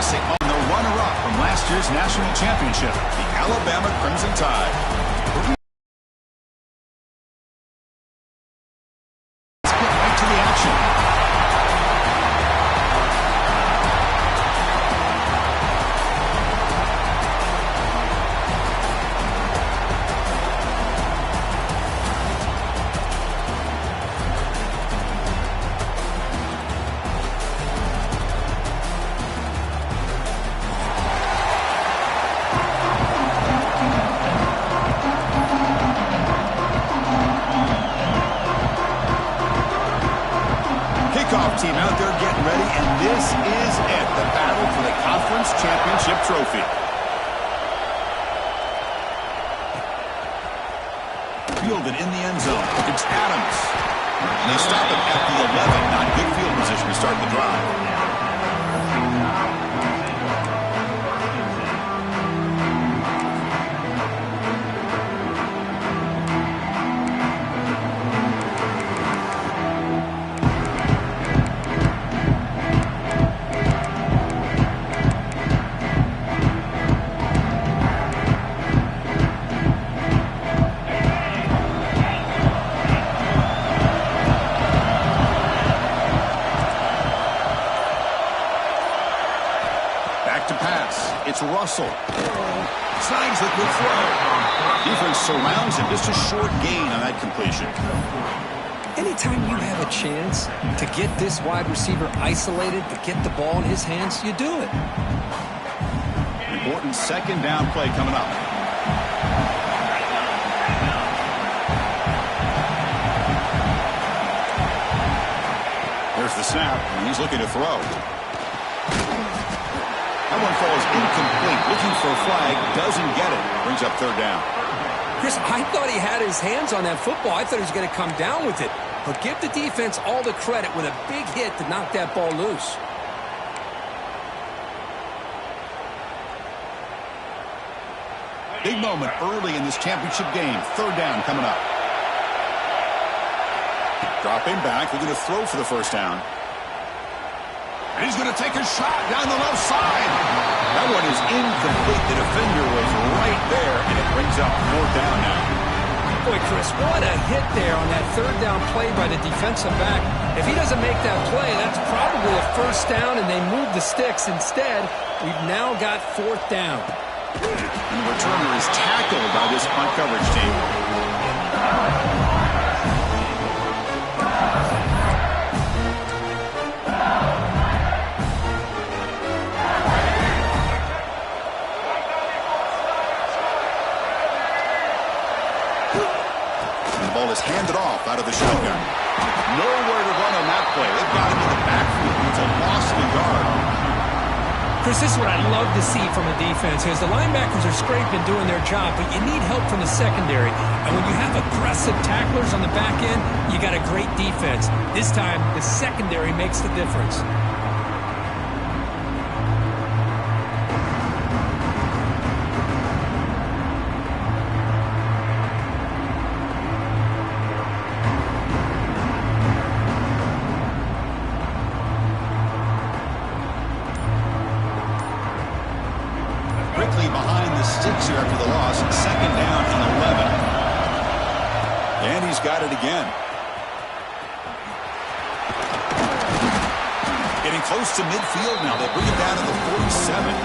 focusing on the runner-up from last year's national championship, the Alabama Crimson Tide. Let's get right to the action. Team out there getting ready, and this is it, the battle for the conference championship trophy. Fielded in the end zone. It's Adams. And they stop him at the 11. Not good field position to start the drive. It's Russell. Snags the good throw. Defense surrounds him. Just a short gain on that completion. Anytime you have a chance to get this wide receiver isolated, to get the ball in his hands, you do it. Important second down play coming up. There's the snap, and he's looking to throw. That one falls incomplete. Looking for a flag. Doesn't get it. Brings up third down. Chris, I thought he had his hands on that football. I thought he was going to come down with it. But give the defense all the credit with a big hit to knock that ball loose. Big moment early in this championship game. Third down coming up. Dropping back. Looking to throw for the first down. And he's going to take a shot down the left side. That one is incomplete. The defender was right there, and it brings up fourth down now. Boy, Chris, what a hit there on that third down play by the defensive back. If he doesn't make that play, that's probably a first down, and they move the sticks. Instead, we've now got fourth down. And the returner is tackled by this punt coverage team. Ball is handed off out of the shotgun. Nowhere to run on that play. They've got him in the backfield. It's a loss in the guard. Chris, this is what I love to see from a defense. As the linebackers are scraping, doing their job, but you need help from the secondary. And when you have aggressive tacklers on the back end, you got a great defense. This time, the secondary makes the difference. Behind the sticks here after the loss. Second down and 11. And he's got it again. Getting close to midfield now. They bring him down to the 47.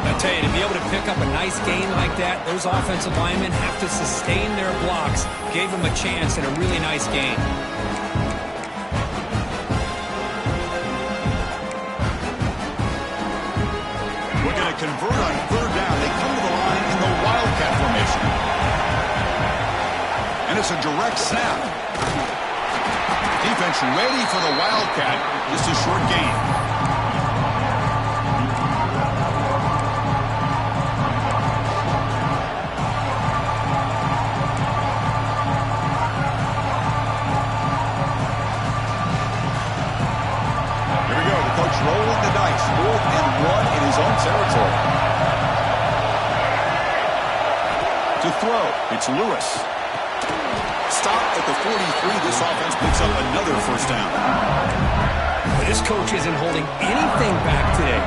I tell you, to be able to pick up a nice gain like that, those offensive linemen have to sustain their blocks. Gave him a chance and a really nice gain. Convert on third down. They come to the line in the Wildcat formation. And it's a direct snap. Defense ready for the Wildcat. Just a short gain. Here we go. The coach rolling the dice. 4th and 1 in his own territory. To throw, it's Lewis. Stop at the 43. This offense picks up another first down. This coach isn't holding anything back today.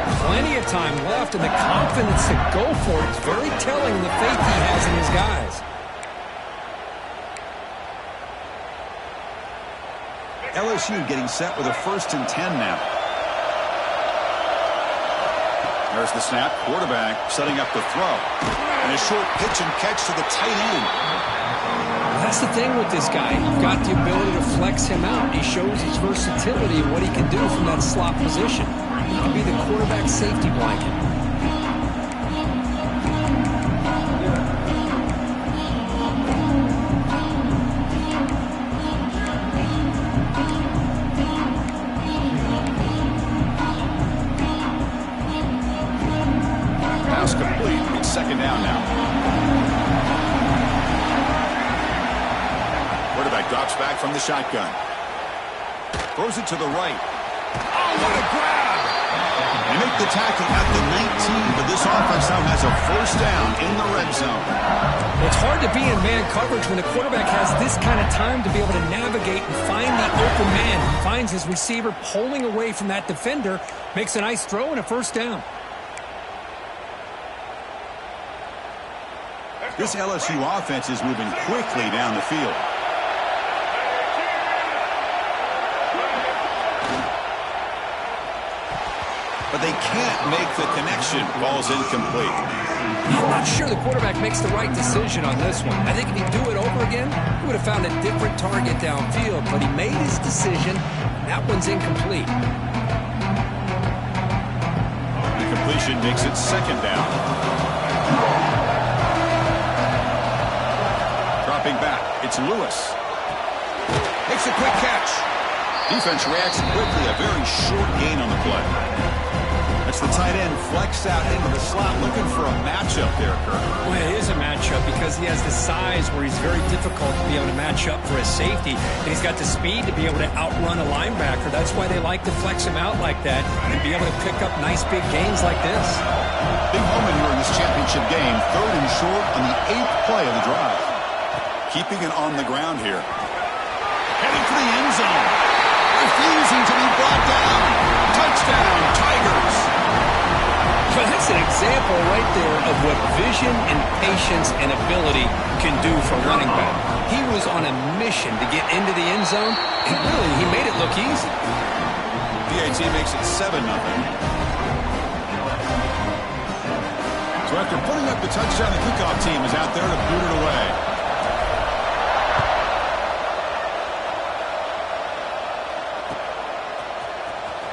time left, and the confidence to go for it is very telling of the faith he has in his guys. LSU getting set with a 1st and 10 now. There's the snap. Quarterback setting up the throw. And a short pitch and catch to the tight end. That's the thing with this guy. You've got the ability to flex him out. He shows his versatility and what he can do from that slot position. He can be the quarterback safety blanket. Pass complete. It's 2nd down now. Quarterback drops back from the shotgun. Throws it to the right. Oh, what a grab! They make the tackle at the 19, but this offense now has a 1st down in the red zone. It's hard to be in man coverage when the quarterback has this kind of time to be able to navigate and find the open man. He finds his receiver pulling away from that defender, makes a nice throw and a 1st down. This LSU offense is moving quickly down the field. But they can't make the connection. Ball's incomplete. I'm not sure the quarterback makes the right decision on this one. I think if he'd do it over again, he would have found a different target downfield. But he made his decision. That one's incomplete. The completion makes it 2nd down. Dropping back. It's Lewis. Makes a quick catch. Defense reacts quickly. A very short gain on the play. That's the tight end flexed out into the slot, looking for a matchup there, Kirk. Well, it is a matchup because he has the size where he's very difficult to be able to match up for his safety. And he's got the speed to be able to outrun a linebacker. That's why they like to flex him out like that and be able to pick up nice big gains like this. Big moment here in this championship game. 3rd and short on the 8th play of the drive. Keeping it on the ground here. Heading for the end zone. Refusing to be brought down. Touchdown, Tigers. But that's an example right there of what vision and patience and ability can do for running back. He was on a mission to get into the end zone, and really, he made it look easy. PAT makes it 7-0. So after putting up the touchdown, the kickoff team is out there to boot it away.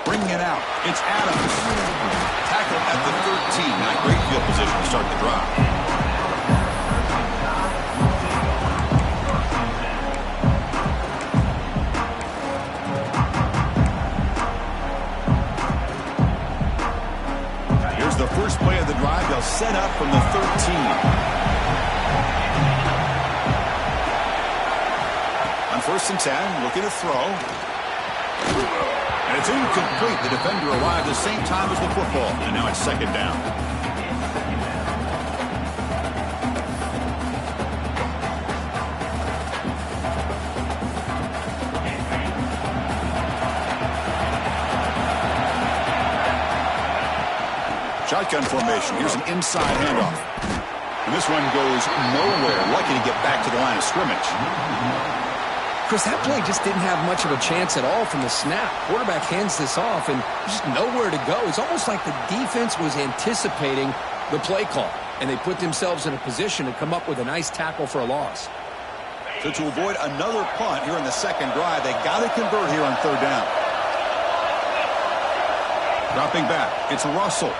Bringing it out, it's Adams. Tackle at the 13. Not great field position to start the drive. Here's the first play of the drive. They'll set up from the 13. On 1st and 10, looking to throw. And it's incomplete. The defender arrived at the same time as the football. And now it's 2nd down. Shotgun formation. Here's an inside handoff. And this one goes nowhere. Lucky to get back to the line of scrimmage. Chris, that play just didn't have much of a chance at all from the snap. Quarterback hands this off, and just nowhere to go. It's almost like the defense was anticipating the play call, and they put themselves in a position to come up with a nice tackle for a loss. So to avoid another punt here in the 2nd drive, they got to convert here on 3rd down. Dropping back, it's Russell.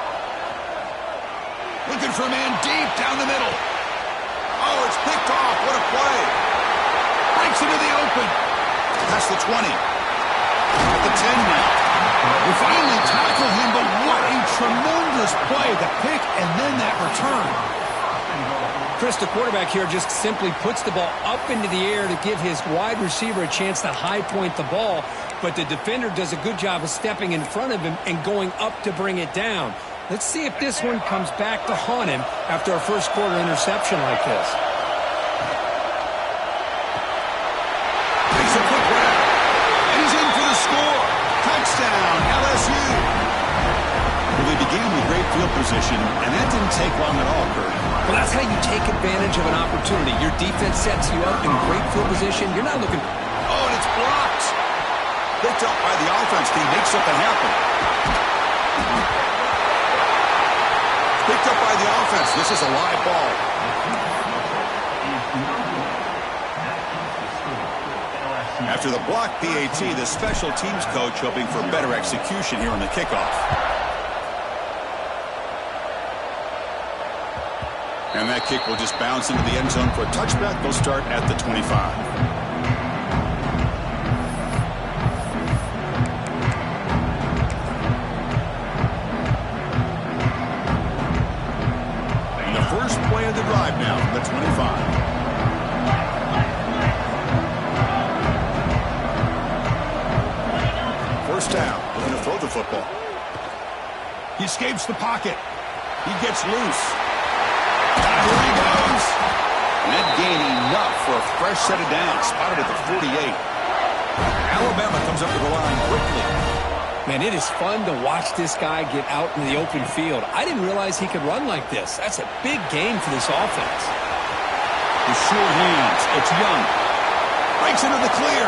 Looking for a man deep down the middle. Oh, it's picked off. What a play. Breaks into the open. Past the 20. At the 10 now. We finally tackle him, but what a tremendous play. The pick and then that return. Chris, the quarterback here just simply puts the ball up into the air to give his wide receiver a chance to high point the ball, but the defender does a good job of stepping in front of him and going up to bring it down. Let's see if this one comes back to haunt him after a 1st quarter interception like this. Makes a quick grab, and he's in for the score. Touchdown, LSU. Well, they began with great field position, and that didn't take long at all, Kurt. Well, that's how you take advantage of an opportunity. Your defense sets you up in great field position. You're not looking... Oh, and it's blocked. Picked up by the offense. Can he make something happen? Picked up by the offense. This is a live ball. After the block PAT, the special teams coach hoping for better execution here on the kickoff. And that kick will just bounce into the end zone for a touchback. They'll start at the 25. And the first play of the drive now from the 25. First down, looking to throw the football. He escapes the pocket. He gets loose. Here he goes. Net gain enough for a fresh set of downs. Spotted at the 48. Alabama comes up to the line quickly. Man, it is fun to watch this guy get out in the open field. I didn't realize he could run like this. That's a big game for this offense. With sure hands, it's Young. Breaks into the clear.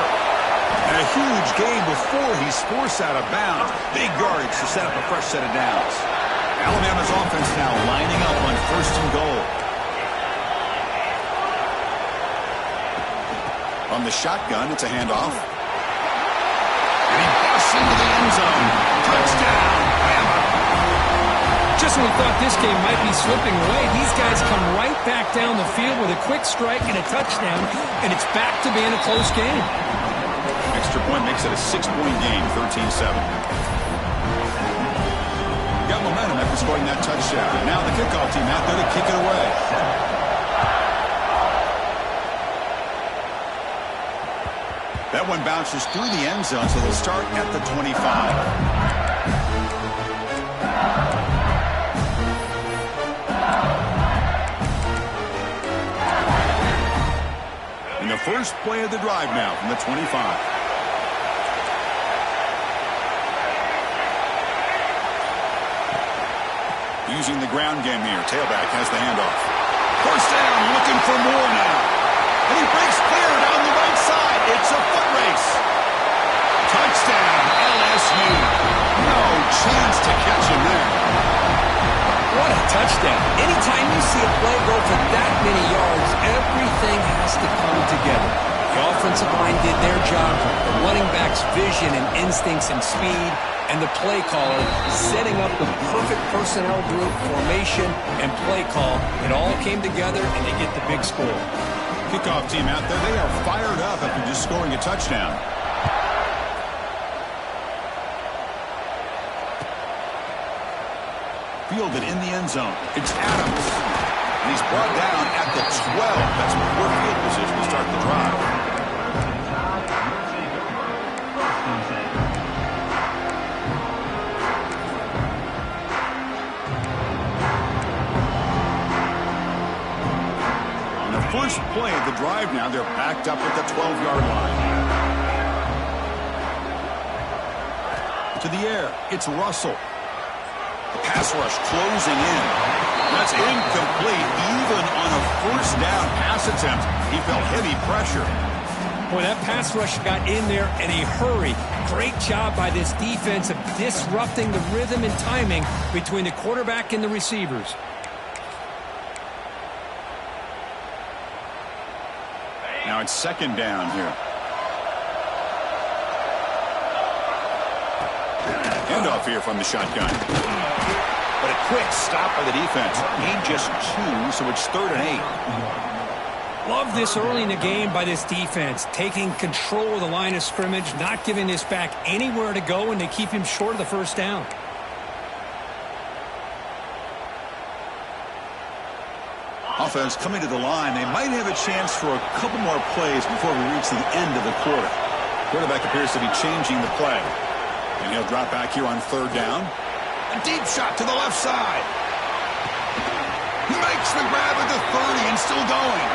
And a huge gain before he's forced out of bounds. Big yardage to set up a fresh set of downs. Alabama's offense now lining up on first and goal. On the shotgun, it's a handoff. And he busts into the end zone. Touchdown, Bama. Just when we thought this game might be slipping away, these guys come right back down the field with a quick strike and a touchdown, and it's back to being a close game. Extra point makes it a 6-point game, 13-7. Got momentum after scoring that touchdown. Now the kickoff team out there to kick it away. That one bounces through the end zone, so they'll start at the 25. And the first play of the drive now from the 25. Using the ground game here. Tailback has the handoff. First down, looking for more now. And he breaks clear down the right side. It's a foot race. Touchdown, LSU. No chance to catch him there. What a touchdown. Anytime you see a play go for that many yards, everything has to come together. The offensive line did their job. The running back's vision and instincts and speed, and the play caller setting up the perfect personnel group, formation, and play call. It all came together, and they get the big score. Kickoff team out there, they are fired up after just scoring a touchdown. Fielded in the end zone. It's Adams. And he's brought down at the 12. That's poor field position to start the drive. First play of the drive now, they're backed up at the 12-yard line. To the air, it's Russell. The pass rush closing in. That's incomplete. Even on a first down pass attempt, he felt heavy pressure. Boy, that pass rush got in there in a hurry. Great job by this defense of disrupting the rhythm and timing between the quarterback and the receivers. Now it's second down here. Handoff here from the shotgun. But a quick stop by the defense. Gain just 2, so it's 3rd and 8. Love this early in the game by this defense, taking control of the line of scrimmage, not giving this back anywhere to go, and they keep him short of the first down. Offense coming to the line. They might have a chance for a couple more plays before we reach the end of the quarter. Quarterback appears to be changing the play. And he'll drop back here on 3rd down. A deep shot to the left side. Makes the grab at the 30 and still going.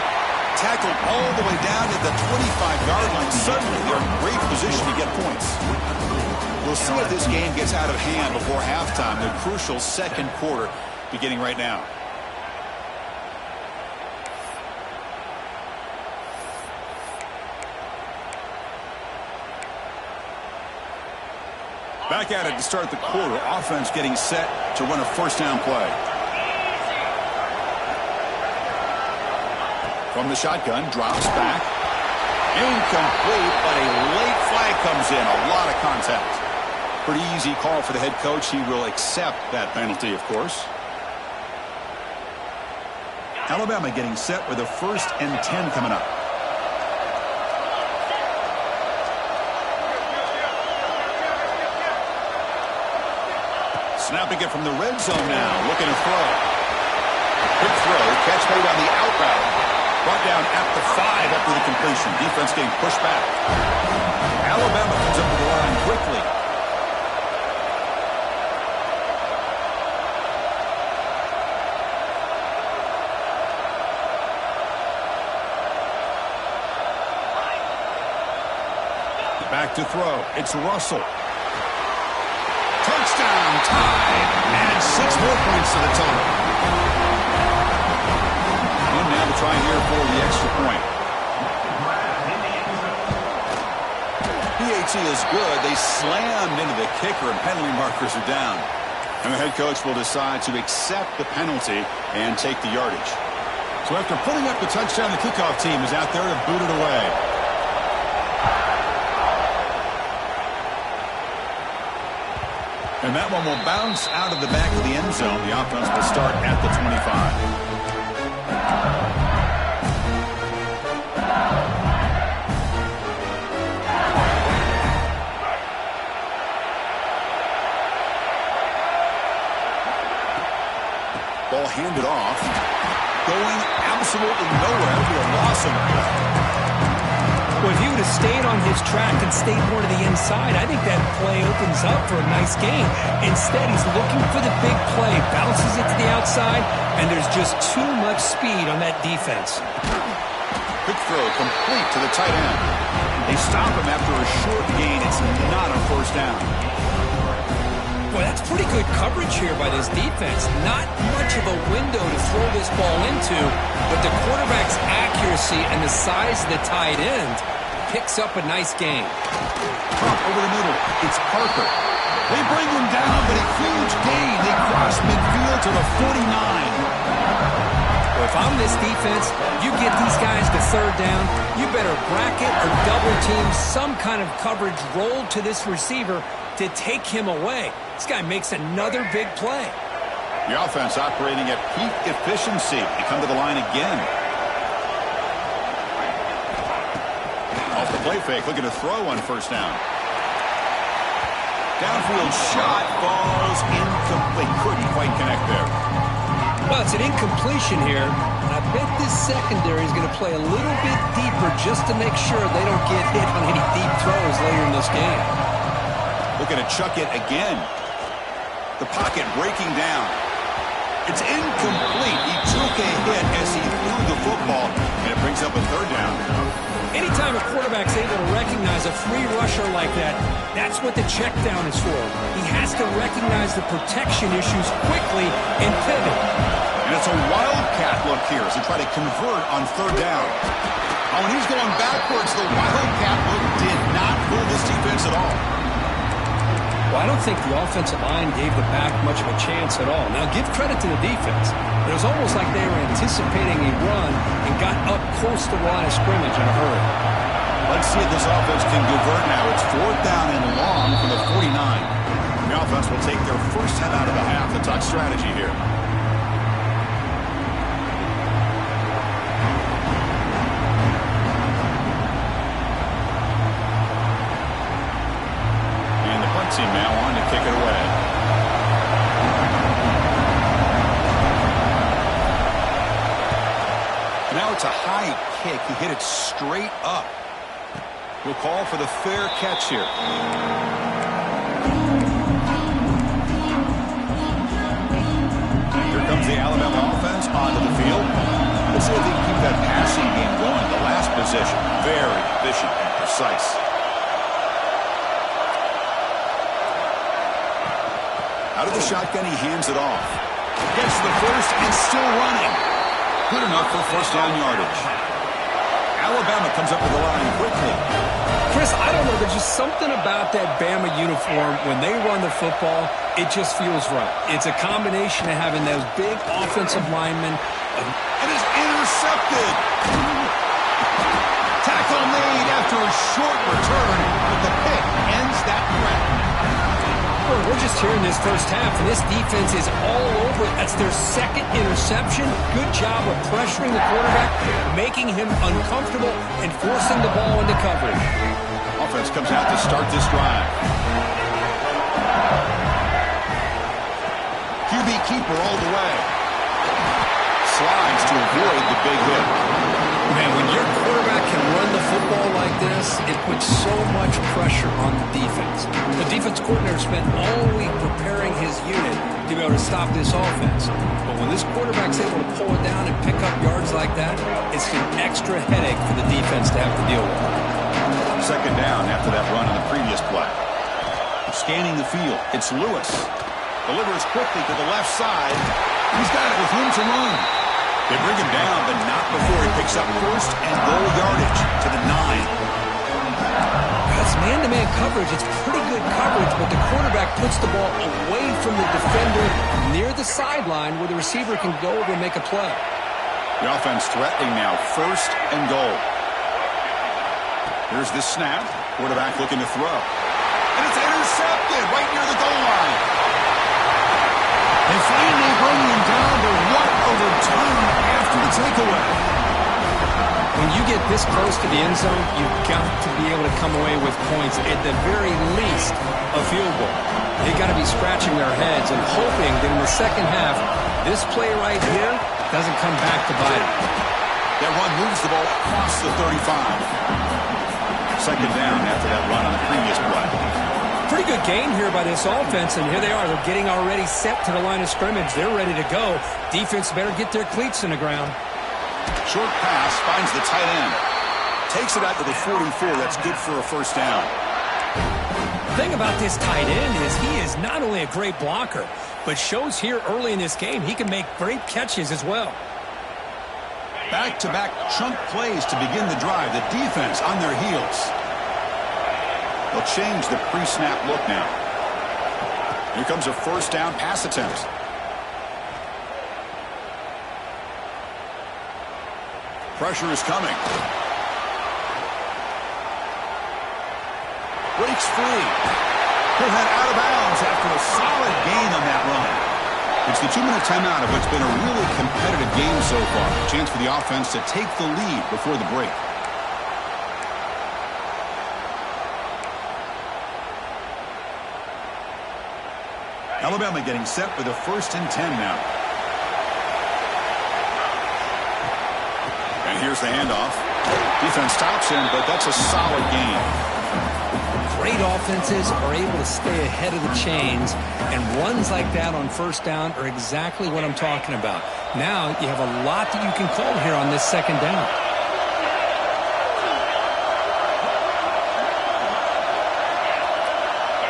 Tackled all the way down to the 25-yard line. Suddenly they're in great position to get points. We'll see if this game gets out of hand before halftime. The crucial second quarter beginning right now. Back at it to start the quarter. Offense getting set to run a first down play. From the shotgun, drops back. Incomplete, but a late flag comes in. A lot of contact. Pretty easy call for the head coach. He will accept that penalty, of course. Alabama getting set with a 1st and 10 coming up. Snapping it from the red zone now. Looking to throw. Quick throw. Catch made on the out route. Brought down at the 5 after the completion. Defense getting pushed back. Alabama comes up to the line quickly. Back to throw. It's Russell. Touchdown, tied, and 6 more points to the total. And now to try here for the extra point. PAT is good. They slammed into the kicker, and penalty markers are down. And the head coach will decide to accept the penalty and take the yardage. So after putting up the touchdown, the kickoff team is out there to boot it away. And that one will bounce out of the back of the end zone. The offense will start at the 25. Ball handed off. Going absolutely nowhere. It'll be a loss on the play. Well, if he would have stayed on his track and stayed more to the inside, I think that play opens up for a nice game. Instead, he's looking for the big play, bounces it to the outside, and there's just too much speed on that defense. Quick throw complete to the tight end. They stop him after a short gain. It's not a first down. Boy, that's pretty good coverage here by this defense. Not much of a window to throw this ball into, but the quarterback's accuracy and the size of the tight end picks up a nice gain. Pump over the middle. It's Parker. They bring him down, but a huge gain. They cross midfield to the 49. Well, if I'm this defense, you get these guys to third down, you better bracket or double team some kind of coverage rolled to this receiver to take him away. This guy makes another big play. The offense operating at peak efficiency. They come to the line again. Off the play fake, looking to throw on first down. Downfield shot falls incomplete. Couldn't quite connect there. Well, it's an incompletion here. And I bet this secondary is going to play a little bit deeper just to make sure they don't get hit on any deep throws later in this game. Looking to chuck it again. The pocket breaking down. It's incomplete. He took a hit as he threw the football, and it brings up a third down. Anytime a quarterback's able to recognize a free rusher like that, that's what the check down is for. He has to recognize the protection issues quickly and pivot. And it's a wildcat look here as they try to convert on third down. Oh, and he's going backwards. The wildcat look did not fool this defense at all. Well, I don't think the offensive line gave the back much of a chance at all. Now, give credit to the defense. It was almost like they were anticipating a run and got up close to the line of scrimmage in a hurry. Let's see if this offense can convert now. It's fourth down and long from the 49. The offense will take their first head out of the half. The touch strategy here. Team now on to kick it away. Now it's a high kick. He hit it straight up. We'll call for the fair catch here. Here comes the Alabama offense onto the field. Let's see if they can keep that passing game going. The last possession, very efficient and precise. Out of the shotgun, he hands it off. Gets the first and still running. Good enough for first down yardage. Alabama comes up with the line quickly. Chris, I don't know. There's just something about that Bama uniform. When they run the football, it just feels right. It's a combination of having those big offensive linemen. It is intercepted. Tackle made after a short return, but the pick ends that threat. Well, we're just here in this first half, and this defense is all over it. That's their second interception. Good job of pressuring the quarterback, making him uncomfortable, and forcing the ball into coverage. Offense comes out to start this drive. QB keeper all the way. Slides to avoid the big hit. Man, when your quarterback can run the football like this, it puts so much pressure on the defense. The defense coordinator spent all week preparing his unit to be able to stop this offense. But when this quarterback's able to pull it down and pick up yards like that, it's an extra headache for the defense to have to deal with. Second down after that run on the previous play. Scanning the field, it's Lewis. Delivers quickly to the left side. He's got it with room to run. They bring him down, but not before he picks up first and goal yardage to the 9. That's man-to-man coverage. It's pretty good coverage, but the quarterback puts the ball away from the defender near the sideline where the receiver can go over and make a play. The offense threatening now, first and goal. Here's the snap. Quarterback looking to throw. And it's intercepted right near the goal line. They finally bring him down, but what a return after the takeaway. When you get this close to the end zone, you've got to be able to come away with points, at the very least a field goal. They've got to be scratching their heads and hoping that in the second half, this play right here doesn't come back to bite them. That run moves the ball across the 35. Second down after that run on the previous play. Pretty good game here by this offense, and here they are. They're getting already set to the line of scrimmage. They're ready to go. Defense better get their cleats in the ground. Short pass finds the tight end. Takes it out to the 44. That's good for a first down. The thing about this tight end is he is not only a great blocker, but shows here early in this game he can make great catches as well. Back-to-back chunk plays to begin the drive. The defense on their heels. They'll change the pre-snap look now. Here comes a first down pass attempt. Pressure is coming. Breaks free. He'll head out of bounds after a solid gain on that run. It's the 2-minute timeout of what's been a really competitive game so far. A chance for the offense to take the lead before the break. Alabama getting set for the 1st and 10 now. And here's the handoff. Defense stops him, but that's a solid gain. Great offenses are able to stay ahead of the chains, and runs like that on first down are exactly what I'm talking about. Now you have a lot that you can call here on this second down.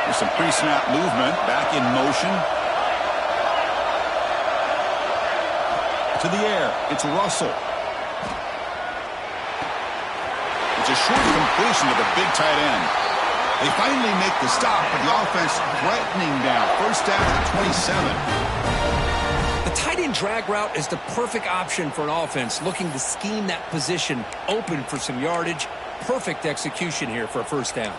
There's some pre-snap movement, back in motion. To the air, it's Russell. It's a short completion to the big tight end. They finally make the stop, but the offense threatening down. First down at 27. The tight end drag route is the perfect option for an offense looking to scheme that position open for some yardage. Perfect execution here for a first down.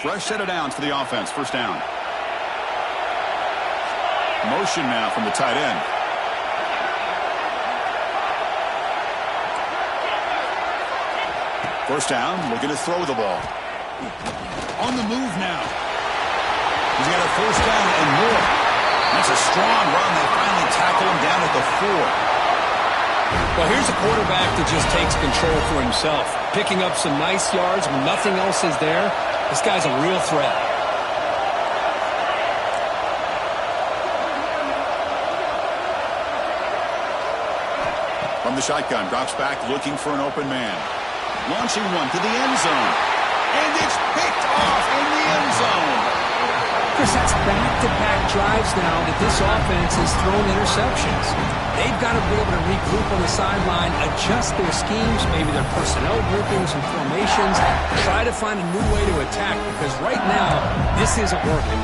Fresh set of downs for the offense. First down. Motion now from the tight end. First down, looking to throw the ball. On the move now. He's got a first down and more. That's a strong run. They finally tackle him down at the 4. Well, here's a quarterback that just takes control for himself. Picking up some nice yards when nothing else is there. This guy's a real threat. From the shotgun, drops back looking for an open man. Launching one to the end zone. And it's picked off in the end zone. Chris, that's back-to-back drives now that this offense has thrown interceptions. They've got to be able to regroup on the sideline, adjust their schemes, maybe their personnel groupings and formations, try to find a new way to attack, because right now, this isn't working.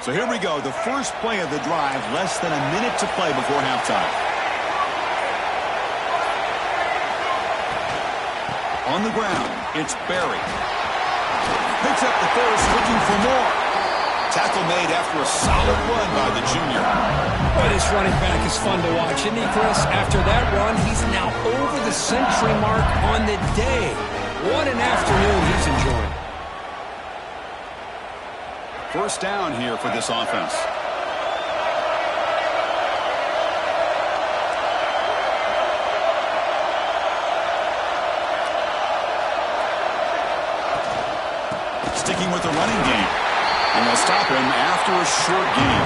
So here we go, the first play of the drive, less than a minute to play before halftime. On the ground, it's Berry. Picks up the first, looking for more. Tackle made after a solid run by the junior. Boy, this running back is fun to watch, isn't he, Chris? After that run, he's now over the century mark on the day. What an afternoon he's enjoying. First down here for this offense. Sticking with the running game. And they'll stop him after a short gain.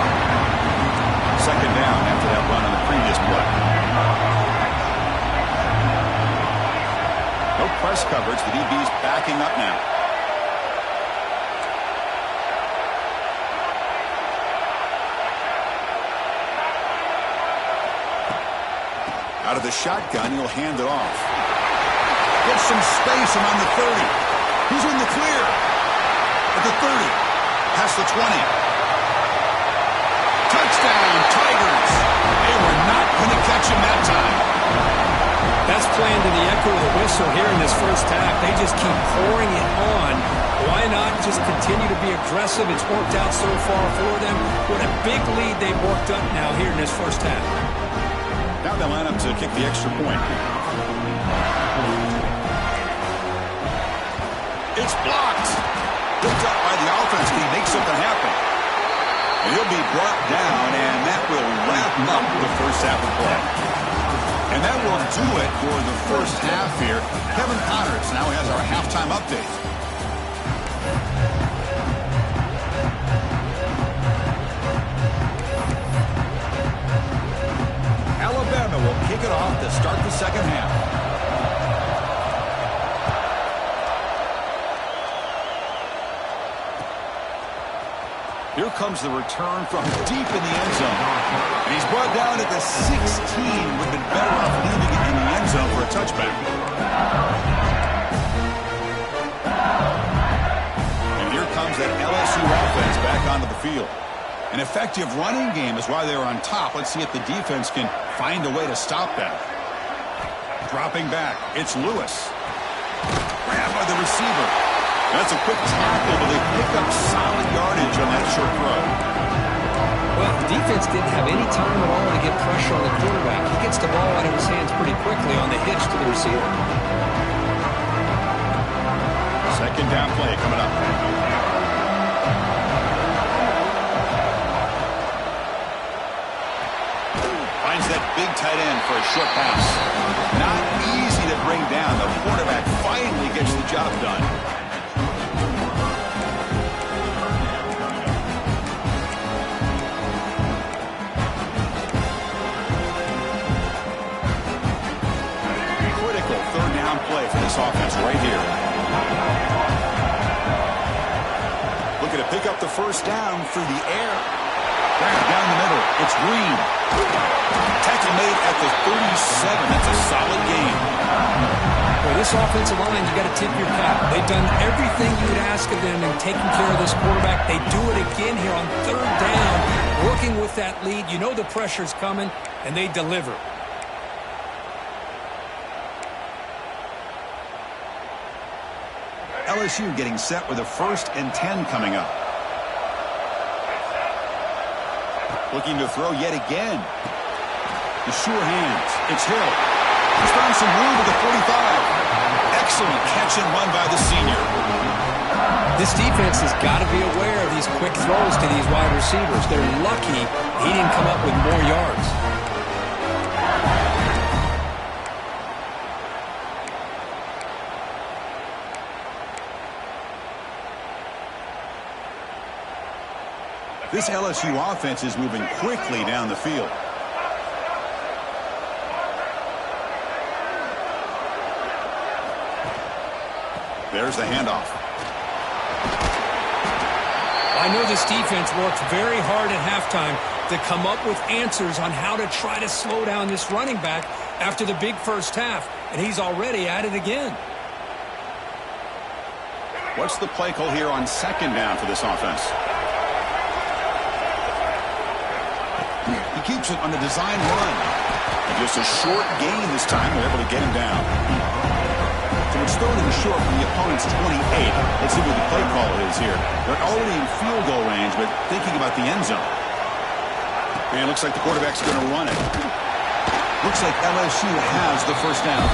Second down after that run on the previous play. No press coverage. The DB's backing up now. Out of the shotgun, he'll hand it off. Gets some space around the 30. He's in the clear. At the 30. Past the 20. Touchdown, Tigers. They were not going to catch him that time. That's playing to the echo of the whistle here in this first half. They just keep pouring it on. Why not just continue to be aggressive? It's worked out so far for them. What a big lead they've worked up now here in this first half. Now they line up to kick the extra point. It's blocked. Picked up by the offense. He makes something happen. And he'll be brought down, and that will wrap up the first half of play. And that will do it for the first half here. Kevin Connors now has our halftime update. Alabama will kick it off to start the second half. Here comes the return from deep in the end zone. And he's brought down at the 16. Would have been better off leaving it in the end zone for a touchback. And here comes that LSU offense back onto the field. An effective running game is why they're on top. Let's see if the defense can find a way to stop that. Dropping back, it's Lewis. Grabbed by the receiver. That's a quick tackle, but they pick up solid yardage on that short throw. Well, the defense didn't have any time at all to get pressure on the quarterback. He gets the ball out of his hands pretty quickly on the hitch to the receiver. Second down play coming up. Finds that big tight end for a short pass. Not easy to bring down. The quarterback finally gets the job done. Critical third down play for this offense right here. Looking to pick up the first down through the air. Grabbed down the middle. It's Green. Tackle made at the 37. That's a solid gain. Well, this offensive line, you got to tip your cap. They've done everything you would ask of them in taking care of this quarterback. They do it again here on third down, working with that lead. You know the pressure's coming, and they deliver. LSU getting set with a 1st and 10 coming up. Looking to throw yet again. The sure hands. It's Hill. He's found some room at the 45. Excellent catch and run by the senior. This defense has got to be aware of these quick throws to these wide receivers. They're lucky he didn't come up with more yards. This LSU offense is moving quickly down the field. There's the handoff. I know this defense worked very hard at halftime to come up with answers on how to try to slow down this running back after the big first half, and he's already at it again. What's the play call here on second down for this offense? He keeps it on the design run. And just a short gain this time. They're able to get him down. So it's thrown in short from the opponent's 28. Let's see what the play call is here. They're already in field goal range, but thinking about the end zone. And it looks like the quarterback's going to run it. Looks like LSU has the first down.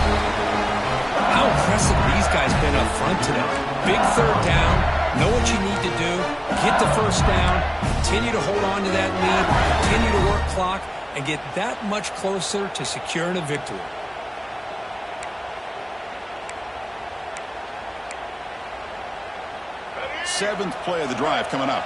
How impressive these guys been up front today. Big third down. Know what you need to do. Get the first down. Continue to hold on to that lead. Continue to work clock and get that much closer to securing a victory. Seventh play of the drive coming up.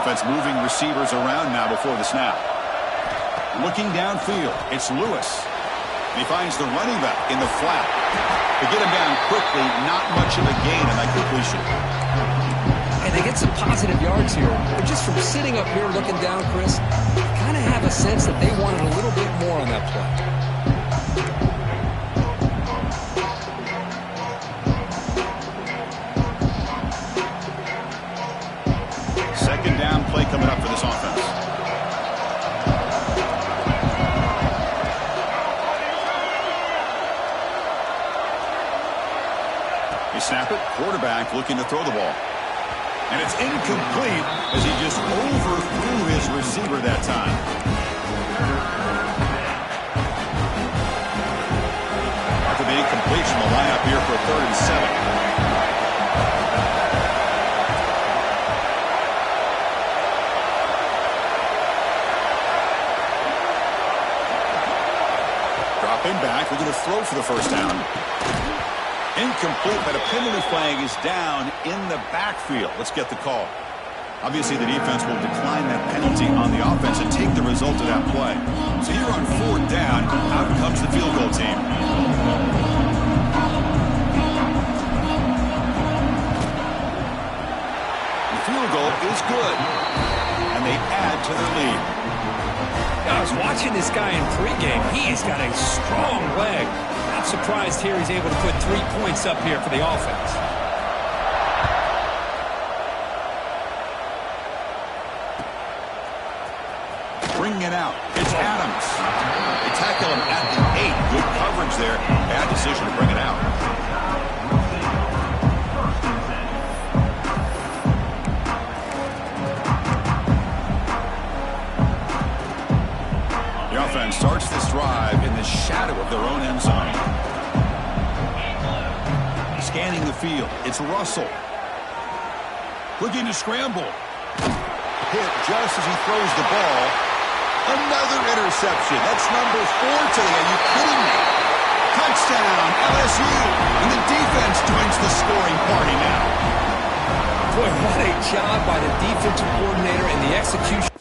Offense moving receivers around now before the snap. Looking downfield, it's Lewis. He finds the running back in the flat. To get him down quickly, not much of a gain on that completion. And they get some positive yards here. But just from sitting up here looking down, Chris, you kind of have a sense that they wanted a little bit more on that play. Second down play coming up for this offense. They snap it. Quarterback looking to throw the ball. And it's incomplete as he just overthrew his receiver that time. After the incompletion, the lineup here for a 3rd and 7. Dropping back, we're going to throw for the first down. Incomplete, but a penalty flag is down in the backfield. Let's get the call. Obviously, the defense will decline that penalty on the offense and take the result of that play. So here on 4th down, out comes the field goal team. The field goal is good, and they add to their lead. I was watching this guy in pregame. He's got a strong leg. Not surprised here he's able to put 3 points up here for the offense. Bringing it out. It's Adams. They tackle him at the 8. Good coverage there. Bad decision to bring it out. The offense starts this drive in the shadow of their own end zone. Scanning the field. It's Russell. Looking to scramble. Hit just as he throws the ball. Another interception. That's number 4 today. Are you kidding me? Touchdown, LSU. And the defense joins the scoring party now. Boy, what a job by the defensive coordinator and the execution.